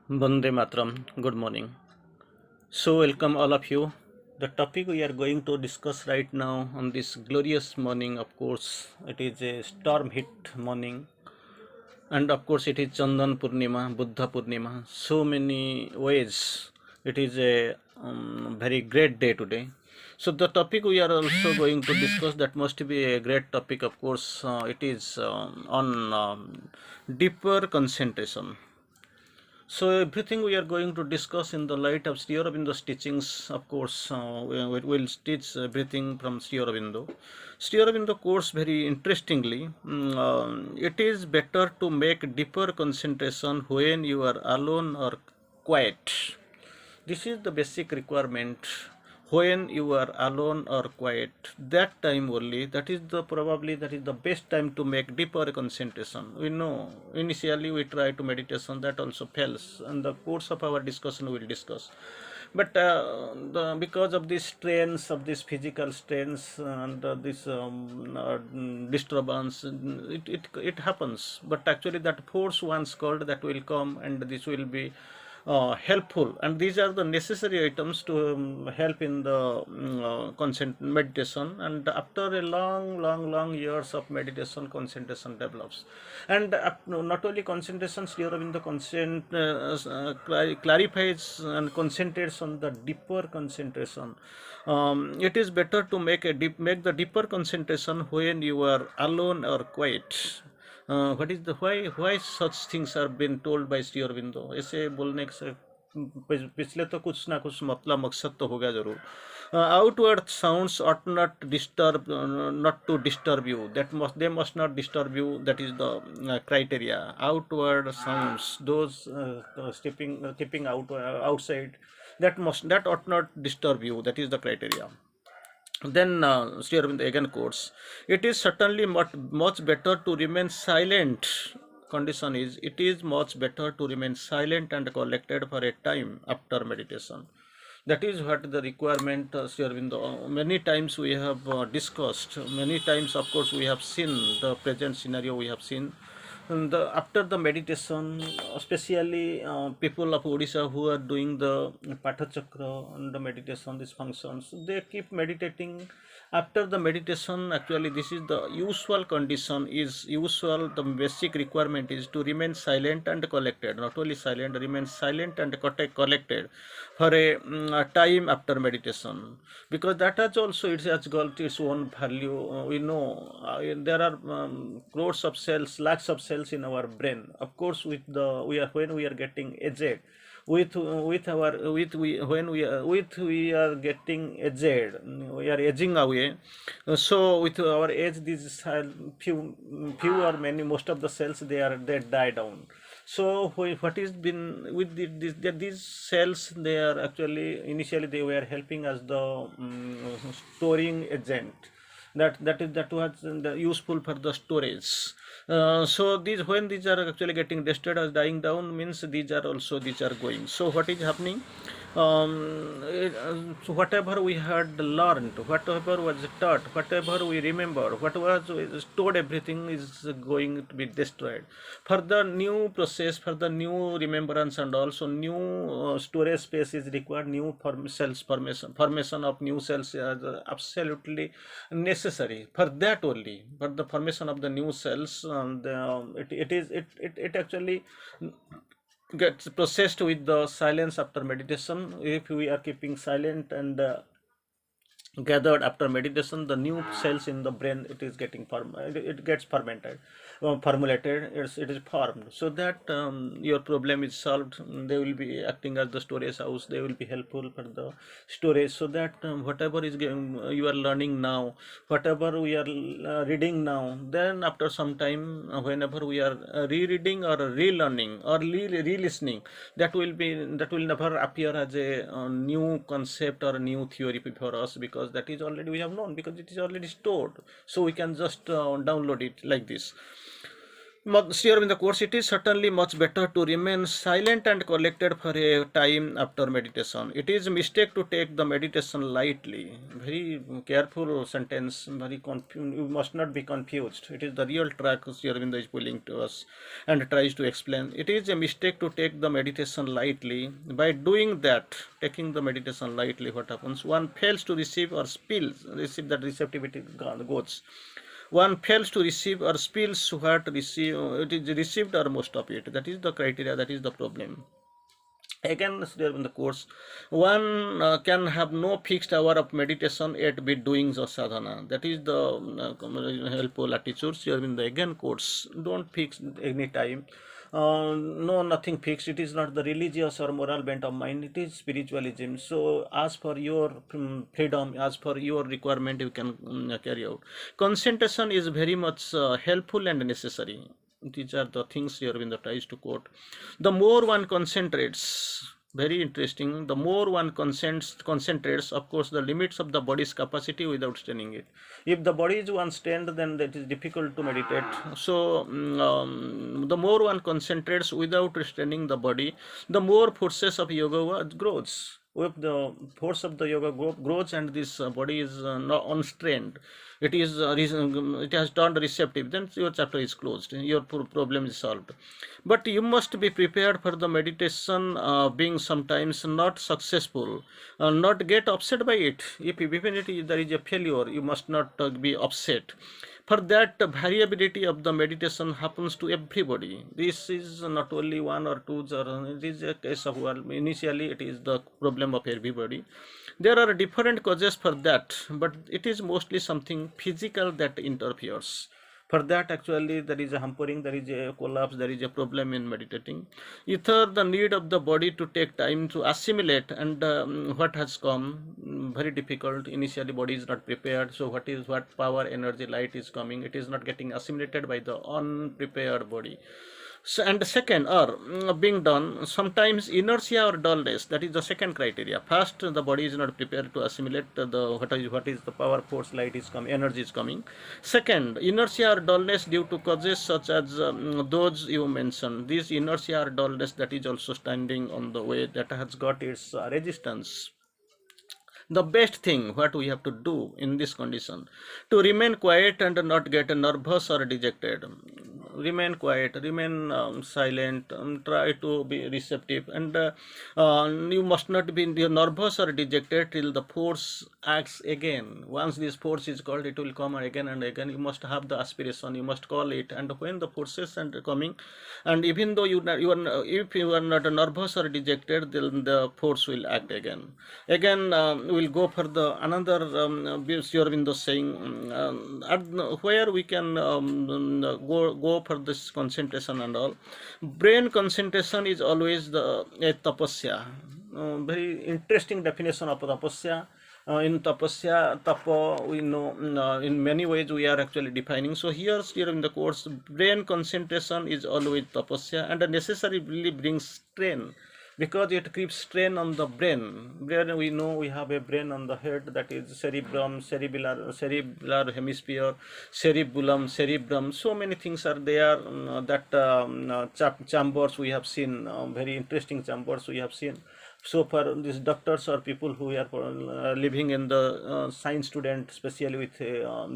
Bande Matram, good morning. So, welcome all of you. The topic we are going to discuss right now on this glorious morning, of course, it is a storm hit morning, and of course, it is Chandan Purnima, Buddha Purnima. So many ways, it is a very great day today. So, the topic we are also going to discuss that must be a great topic, of course, it is on deeper concentration. So everything we are going to discuss in the light of Sri Aurobindo's teachings, of course, we will teach everything from Sri Aurobindo. Sri Aurobindo quotes very interestingly, it is better to make deeper concentration when you are alone or quiet. This is the basic requirement when you are alone or quiet. That time only, that is the probably that is the best time to make deeper concentration. We know initially we try to meditation, that also fails, and the course of our discussion we will discuss. But because of these strains, of this physical strains and this disturbance, it happens. But actually that force once called, that will come, and this will be helpful, and these are the necessary items to help in the meditation. And after a long years of meditation, concentration develops. And not only concentration, Sri Aurobindo clarifies and concentrates on the deeper concentration. It is better to make the deeper concentration when you are alone or quiet. What is the why such things are been told by Sri Aurobindo? ऐसे बोलने से पिछले तो कुछ ना कुछ मतलब मकसद तो होगा जरूर. Outward sounds ought not to disturb you. They must not disturb you. That is the criteria. Outward sounds, those keeping outside, that ought not disturb you. That is the criteria. Then Sri Aurobindo again quotes, it is certainly much better to remain silent. Condition is, it is much better to remain silent and collected for a time after meditation. That is what the requirement, Sri Aurobindo. Many times we have discussed, many times, of course, we have seen the present scenario, we have seen. And after the meditation, especially people of Odisha who are doing the Patha Chakra and the meditation, these functions, they keep meditating. After the meditation, actually, this is the usual condition, is usual, the basic requirement is to remain silent and collected. Not only silent, remain silent and collected for a time after meditation, because that has also it has got its own value. We know there are crores of cells, lakhs of cells in our brain. Of course, with the we are when we are getting aged, with our with we when we are with we are getting aged, we are aging away. So with our age, these few or many, most of the cells, they die down. So what is been with these cells, they are actually initially they were helping as the storing agent, that was useful for the storage. So these, when these are actually getting destroyed or dying down, means these are going. So what is happening? So whatever we had learned, whatever was taught, whatever we remember, what was stored, everything is going to be destroyed. For the new process, for the new remembrance, and also new storage space is required. New cells formation of new cells is absolutely necessary. For that only, for the formation of the new cells, it actually gets processed with the silence after meditation. If we are keeping silent and gathered after meditation, the new cells in the brain, it is getting it gets fermented, formulated, it is formed, so that your problem is solved. They will be acting as the storage house, they will be helpful for the storage, so that whatever is you are learning now, whatever we are reading now, then after some time, whenever we are rereading or relearning or re-listening, that will never appear as a new concept or a new theory for us, because that is already we have known, because it is already stored, so we can just download it like this. Here in the course, it is certainly much better to remain silent and collected for a time after meditation. It is a mistake to take the meditation lightly. Very careful sentence. You must not be confused. It is the real track Sri Aurobindo is pulling to us and tries to explain. It is a mistake to take the meditation lightly. By doing that, taking the meditation lightly, what happens? One fails to receive or receive that receptivity goes. One fails to receive or spills what it is received or most of it. That is the criteria, that is the problem. Again, there in the course, one can have no fixed hour of meditation yet be doing the sadhana. That is the helpful attitude here in the again course. Don't fix any time. No, nothing fixed. It is not the religious or moral bent of mind. It is spiritualism. So, as per your freedom, as per your requirement, you can carry out. Concentration is very much helpful and necessary. These are the things here Aurobindo tries to quote. The more one concentrates, very interesting, the more one concentrates, of course, the limits of the body's capacity without straining it. If the body is one strained, then that is difficult to meditate. So, the more one concentrates without restraining the body, the more forces of yoga grows. If the force of the yoga grows and this body is not unstrained, it has turned receptive, then your chapter is closed, your problem is solved. But you must be prepared for the meditation being sometimes not successful, not get upset by it. If even there is a failure, you must not be upset. For that, variability of the meditation happens to everybody. This is not only one or two, it is a case of, well, initially it is the problem of everybody. There are different causes for that, but it is mostly something physical that interferes. For that, actually, there is a hampering, there is a collapse, there is a problem in meditating. Either the need of the body to take time to assimilate, and what has come, very difficult. Initially, body is not prepared. So, what power, energy, light is coming? It is not getting assimilated by the unprepared body. So, and the second, or being done, sometimes inertia or dullness, that is the second criteria. First, the body is not prepared to assimilate what is the power, force, light is coming, energy is coming. Second, inertia or dullness due to causes such as those you mentioned. This inertia or dullness that is also standing on the way, that has got its resistance. The best thing what we have to do in this condition, to remain quiet and not get nervous or dejected. Remain quiet, remain silent, try to be receptive, and you must not be nervous or dejected till the force acts again. Once this force is called, it will come again and again. You must have the aspiration, you must call it, and when the forces are coming, and even though if you are not nervous or dejected, then the force will act again. Again, we'll go for the another Sri Aurobindo saying, where we can go for this concentration and all. Brain concentration is always a tapasya. Very interesting definition of tapasya. In tapasya, tapa, we know in many ways we are actually defining. So here in the course, brain concentration is always tapasya, and necessarily brings strain, because it keeps strain on the brain. We know we have a brain on the head, that is cerebrum, cerebellar hemisphere, cerebrum. So many things are there. Chambers we have seen, very interesting chambers we have seen. So for these doctors or people who are living in the science student, especially with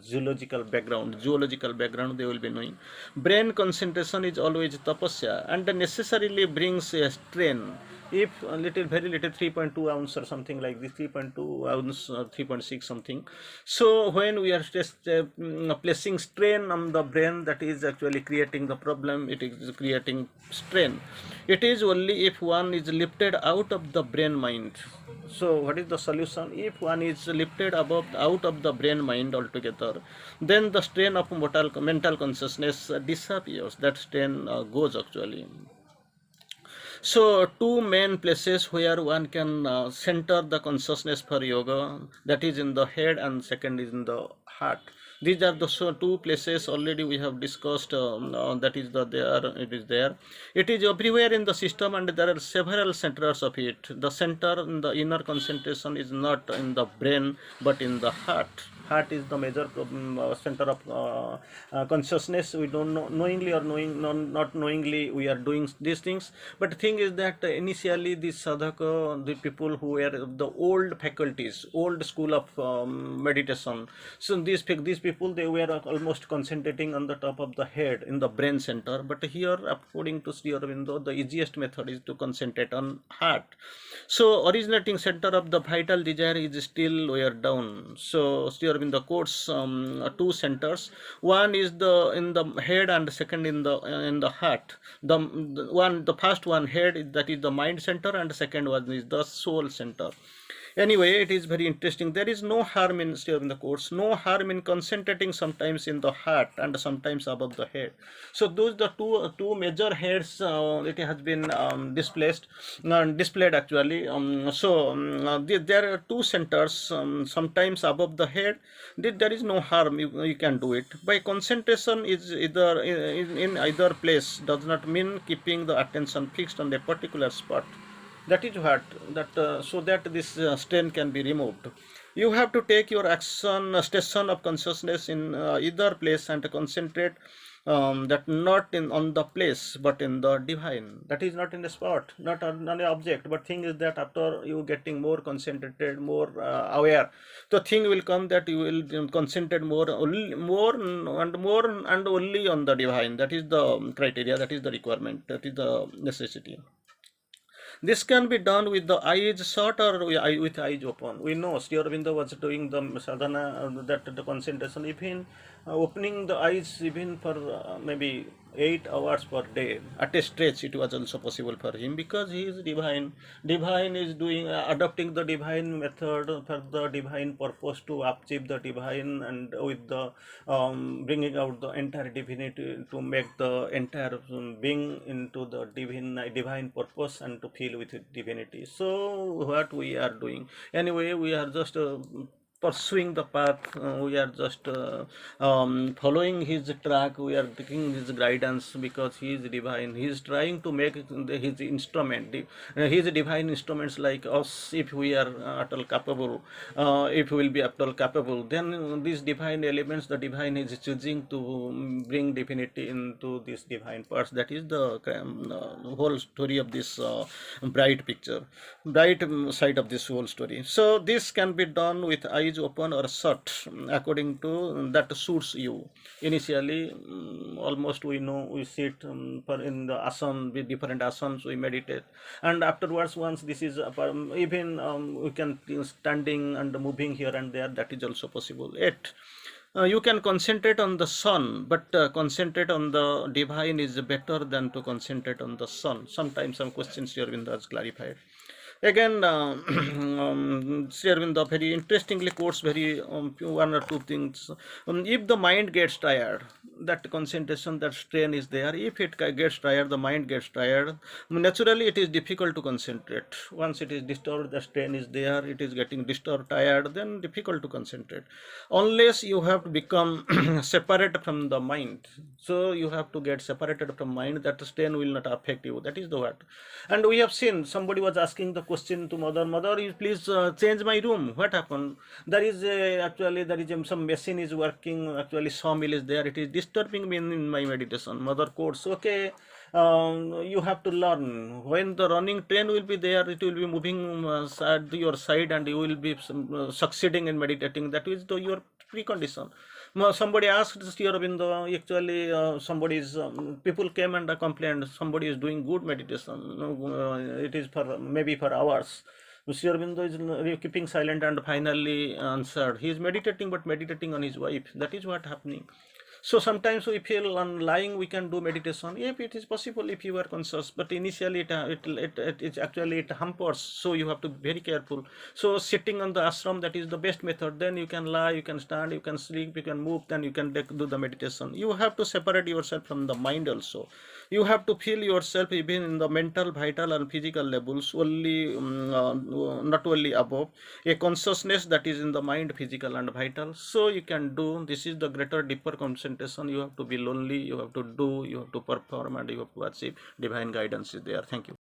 zoological background, they will be knowing. Brain concentration is always tapasya, and necessarily brings a strain. If very little 3.2 ounce or something like this, 3.2 ounce, 3.6 something. So when we are placing strain on the brain, that is actually creating the problem. It is creating strain. It is only if one is lifted out of the brain mind. So what is the solution? If one is lifted out of the brain mind altogether, then the strain of mental consciousness disappears. That strain goes actually. So two main places where one can center the consciousness for yoga, that is in the head, and second is in the heart. These are the two places already we have discussed. That is it is there. It is everywhere in the system, and there are several centers of it. The center in the inner concentration is not in the brain but in the heart. heart is the major center of consciousness. We don't know, knowingly or not knowingly, we are doing these things. But the thing is that initially these sadhaka, the people who were the old faculties, old school of meditation, so these people, they were almost concentrating on the top of the head in the brain center. But here, according to Sri Aurobindo, the easiest method is to concentrate on heart. So originating center of the vital desire is still where down. So Sri Aurobindo quotes two centers. One is the in the head, and the second in the heart. The first one head, that is the mind center, and the second one is the soul center. Anyway, it is very interesting. There is no harm in, still in the course, no harm in concentrating sometimes in the heart and sometimes above the head. So those the two major heads, it has been displayed actually. There are two centers, sometimes above the head. There is no harm. You can do it by concentration. Is either in either place does not mean keeping the attention fixed on a particular spot. That is what that so that this strain can be removed. You have to take your action station of consciousness in either place and concentrate, that not in on the place but in the divine. That is not in the spot, not on an object. But thing is that after you getting more concentrated, more aware, the thing will come that you will concentrate more, and only on the divine. That is the criteria. That is the requirement. That is the necessity. This can be done with the eyes shut or with eyes open. We know Sri Aurobindo was doing the sadhana, that the concentration, even opening the eyes even for maybe 8 hours per day at a stretch. It was also possible for him because he is divine. Divine is doing adopting the divine method for the divine purpose to achieve the divine, and with the bringing out the entire divinity to make the entire being into the divine purpose and to feel with divinity. So what we are doing anyway, we are just pursuing the path. We are just following his track. We are taking his guidance because he is divine. He is trying to make his instrument, his divine instruments like us. If we are at all capable, if we will be at all capable, then these divine elements, the divine is choosing to bring divinity into these divine parts. That is the whole story of this bright picture, bright side of this whole story. So this can be done with eyes open or shut, according to that suits you. Initially, almost we know we sit in the asana, with different asanas we meditate, and afterwards, once this is even we can standing and moving here and there. That is also possible. You can concentrate on the sun, but concentrate on the divine is better than to concentrate on the sun. Sometimes some questions here Vinda has clarified. Again, Sri Aurobindo very interestingly quotes very one or two things. If the mind gets tired, that concentration, that strain is there. If it gets tired, the mind gets tired. Naturally, it is difficult to concentrate. Once it is disturbed, the strain is there. It is getting disturbed, tired, then difficult to concentrate. Unless you have to become separate from the mind. So you have to get separated from mind. That strain will not affect you. That is the what. And we have seen somebody was asking the question to mother, you please change my room. What happened? There is actually there is some machine is working. Actually, sawmill is there. It is disturbing me in my meditation. Mother quotes, okay, you have to learn. When the running train will be there, it will be moving at your side, and you will be succeeding in meditating. That is your precondition. Somebody asked Sri Aurobindo, actually somebody is people came and complained somebody is doing good meditation, it is for maybe for hours. Sri Aurobindo is keeping silent and finally answered, he is meditating, but meditating on his wife. That is what happening. So sometimes we feel on lying we can do meditation if it is possible, if you are conscious, but initially it actually it hampers. So you have to be very careful. So sitting on the ashram, that is the best method. Then you can lie, you can stand, you can sleep, you can move, then you can do the meditation. You have to separate yourself from the mind also. You have to feel yourself even in the mental, vital and physical levels, only not only above a consciousness that is in the mind, physical and vital. So you can do, this is the greater deeper concentration. You have to be lonely, you have to do, you have to perform, and you have to achieve. Divine guidance is there. Thank you.